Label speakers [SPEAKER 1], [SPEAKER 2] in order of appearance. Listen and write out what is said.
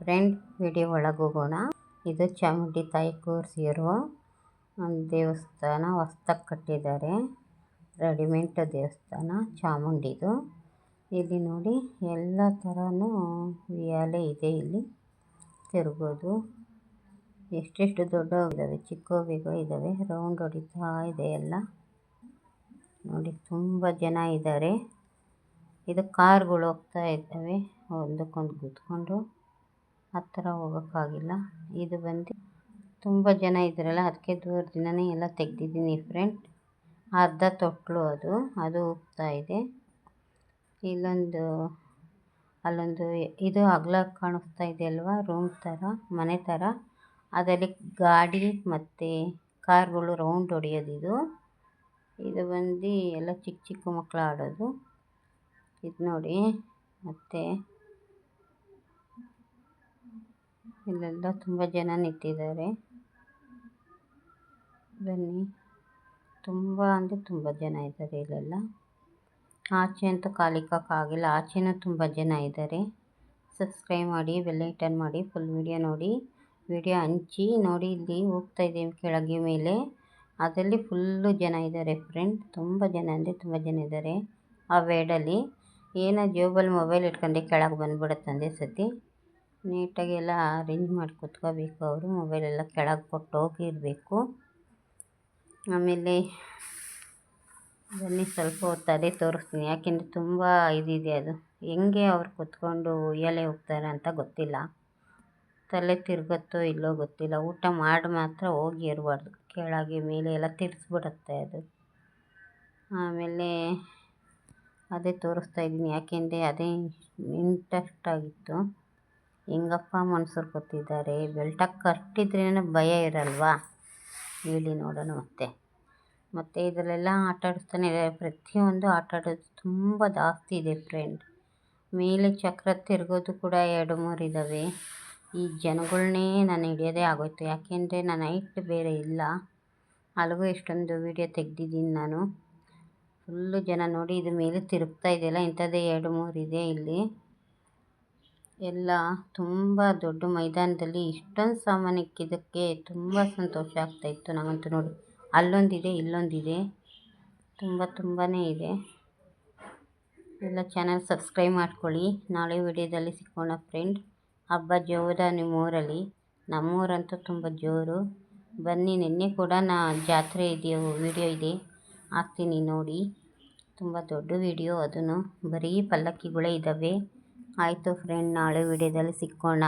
[SPEAKER 1] Friend, video ಒಳಗೆ ಹೋಗೋಣ. ಇದು ಚಾಮುಂಡಿ ತಾಯಿ ಕೂರಿಸಿರುವ ಒಂದು ದೇವಸ್ಥಾನ. ಹೊಸ್ದಾಗಿ ಕಟ್ಟಿದ್ದಾರೆ. ರೆಡಿಮೆಂಟ್ ದೇವಸ್ಥಾನ ಚಾಮುಂಡಿದು. ಇಲ್ಲಿ ನೋಡಿ ಎಲ್ಲ ಥರನೂ ಉಯ್ಯಾಲೆ ಇದೆ. ಇಲ್ಲಿ ತಿರ್ಬೋದು. ಎಷ್ಟೆಷ್ಟು ದೊಡ್ಡವಿದ್ದಾವೆ, ಚಿಕ್ಕವಿಗೂ ಇದ್ದಾವೆ. ರೌಂಡ್ ಹೊಡಿತಾ ಇದೆ ಎಲ್ಲ. ನೋಡಿ ತುಂಬ ಜನ ಇದ್ದಾರೆ. ಇದು ಕಾರ್ಗಳು ಹೋಗ್ತಾ ಇದ್ದಾವೆ ಒಂದಕ್ಕೊಂದು ಗುದ್ಕೊಂಡು. ಹತ್ತಿರ ಹೋಗೋಕ್ಕಾಗಿಲ್ಲ. ಇದು ಬಂದು ತುಂಬ ಜನ ಇದ್ದಾರಲ್ಲ, ಅದಕ್ಕೆ ದೂರದಿಂದನೇ ಎಲ್ಲ ತೆಗೆದಿದ್ದೀನಿ ಫ್ರೆಂಡ್. ಅರ್ಧ ತೊಟ್ಲು ಅದು ಹೋಗ್ತಾ ಇದೆ. ಅಲ್ಲೊಂದು ಇದು ಅಗಲ ಕಾಣಿಸ್ತಾ ಇದೆ ಅಲ್ವಾ, ರೂಮ್ ಥರ, ಮನೆ ಥರ. ಅದರಲ್ಲಿ ಗಾಡಿ ಮತ್ತು ಕಾರ್ಗಳು ರೌಂಡ್ ಹೊಡೆಯೋದಿದು. ಇದು ಬಂದು ಎಲ್ಲ ಚಿಕ್ಕ ಚಿಕ್ಕ ಮಕ್ಕಳು ಆಡೋದು. ಇದು ನೋಡಿ. ಮತ್ತು ಇಲ್ಲೆಲ್ಲ ತುಂಬ ಜನ ನಿಂತಿದ್ದಾರೆ. ಬನ್ನಿ. ತುಂಬ ಅಂದರೆ ತುಂಬ ಜನ ಇದ್ದಾರೆ ಇಲ್ಲೆಲ್ಲ. ಆಚೆ ಅಂತೂ ಕಾಲಿಕ್ಕಾಗಿಲ್ಲ. ಆಚೆನೂ ತುಂಬ ಜನ ಇದ್ದಾರೆ. ಸಬ್ಸ್ಕ್ರೈಬ್ ಮಾಡಿ, ಬೆಲ್ ಐಕಾನ್ ಮಾಡಿ, ಫುಲ್ ವಿಡಿಯೋ ನೋಡಿ, ವಿಡಿಯೋ ಹಂಚಿ ನೋಡಿ. ಇಲ್ಲಿ ಹೋಗ್ತಾ ಇದ್ದೀವಿ ಕೆಳಗೆ ಮೇಲೆ. ಅದರಲ್ಲಿ ಫುಲ್ಲು ಜನ ಇದ್ದಾರೆ ಫ್ರೆಂಡ್. ತುಂಬ ಜನ ಅಂದರೆ ತುಂಬ ಜನ ಇದ್ದಾರೆ. ಆ ವೇಡಲ್ಲಿ ಏನೋ ಜೇಬಲ್ಲಿ ಮೊಬೈಲ್ ಇಟ್ಕೊಂಡೆ ಕೆಳಗೆ ಬಂದ್ಬಿಡುತ್ತೆ ಒಂದೇ ಸತಿ. ನೀಟಾಗಿ ಎಲ್ಲ ಅರೇಂಜ್ ಮಾಡಿ ಕೂತ್ಕೋಬೇಕು. ಅವರು ಮೊಬೈಲೆಲ್ಲ ಕೆಳಗೆ ಕೊಟ್ಟು ಹೋಗಿರಬೇಕು. ಆಮೇಲೆ ಬನ್ನಿ, ಸ್ವಲ್ಪ ಹೊತ್ತು ಅದೇ ತೋರಿಸ್ತೀನಿ. ಯಾಕೆಂದರೆ ತುಂಬ ಇದಿದೆ. ಅದು ಹೆಂಗೆ ಅವ್ರು ಕೂತ್ಕೊಂಡು ಉಯ್ಯಾಲೆ ಹೋಗ್ತಾರೆ ಅಂತ ಗೊತ್ತಿಲ್ಲ. ತಲೆ ತಿರುಗುತ್ತೋ ಇಲ್ಲೋ ಗೊತ್ತಿಲ್ಲ. ಊಟ ಮಾಡಿ ಮಾತ್ರ ಹೋಗಿ ಇರಬಾರ್ದು. ಕೆಳಗೆ ಮೇಲೆ ಎಲ್ಲ ತಿರ್ಸ್ಬಿಡುತ್ತೆ ಅದು. ಆಮೇಲೆ ಅದೇ ತೋರಿಸ್ತಾ ಇದ್ದೀನಿ. ಯಾಕೆಂದರೆ ಅದೇ ಇಂಟ್ರೆಸ್ಟ್ ಆಗಿತ್ತು. ಹೆಂಗಪ್ಪ ಮನುಷ್ಯರು ಕೂತಿದ್ದಾರೆ. ಬೆಲ್ಟಾಗಿ ಕಟ್ಟಿದ್ರೇ ಭಯ ಇರಲ್ವಾ? ಹೇಳಿ ನೋಡೋಣ. ಮತ್ತು ಇದರಲ್ಲೆಲ್ಲ ಆಟ ಆಡಿಸ್ತಾನೆ ಇದ್ದಾರೆ. ಪ್ರತಿಯೊಂದು ಆಟ ಆಡೋದು ತುಂಬ ಜಾಸ್ತಿ ಇದೆ ಫ್ರೆಂಡ್. ಮೇಲೆ ಚಕ್ರ ತಿರುಗೋದು ಕೂಡ 2-3 ಇದ್ದಾವೆ. ಈ ಜನಗಳನ್ನೇ ನಾನು ಹಿಡಿಯೋದೇ ಆಗೋಯ್ತು. ಯಾಕೆಂದರೆ ನನ್ನ ಹೈಟ್ ಬೇರೆ ಇಲ್ಲ. ಅಲ್ಲಿಗೂ ಎಷ್ಟೊಂದು ವೀಡಿಯೋ ತೆಗೆದಿದ್ದೀನಿ ನಾನು. ಫುಲ್ಲು ಜನ ನೋಡಿ. ಇದು ಮೇಲೆ ತಿರುಗ್ತಾ ಇದೆಯಲ್ಲ, ಇಂಥದ್ದೇ 2-3 ಇದೆ ಇಲ್ಲಿ. ಎಲ್ಲ ತುಂಬ ದೊಡ್ಡ ಮೈದಾನದಲ್ಲಿ ಇಷ್ಟೊಂದು ಸಾಮಾನು ಇಕ್ಕಿದ್ದಕ್ಕೆ ತುಂಬ ಸಂತೋಷ ಆಗ್ತಾಯಿತ್ತು ನನಗಂತೂ. ನೋಡಿ, ಅಲ್ಲೊಂದಿದೆ, ಇಲ್ಲೊಂದಿದೆ, ತುಂಬಾ ಇದೆ. ಎಲ್ಲ ಚಾನಲ್ ಸಬ್ಸ್ಕ್ರೈಬ್ ಮಾಡ್ಕೊಳ್ಳಿ. ನಾಳೆ ವಿಡಿಯೋದಲ್ಲಿ ಸಿಕ್ಕೋಣ ಫ್ರೆಂಡ್. ಹಬ್ಬ ಜೋರ ನಿಮ್ಮೂರಲ್ಲಿ. ನಮ್ಮೂರಂತೂ ತುಂಬ ಜೋರು. ಬನ್ನಿ. ನಿನ್ನೆ ಕೂಡ ಜಾತ್ರೆ ಇದೆಯೋ ವಿಡಿಯೋ ಇದೆ, ಹಾಕ್ತೀನಿ ನೋಡಿ. ತುಂಬ ದೊಡ್ಡ ವಿಡಿಯೋ. ಅದನ್ನು ಬರೀ ಪಲ್ಲಕ್ಕಿಗಳೇ ಇದ್ದಾವೆ. ಆಯಿತು ಫ್ರೆಂಡ್, ನಾಳೆ ವಿಡಿಯೋದಲ್ಲಿ ಸಿಕ್ಕೋಣ.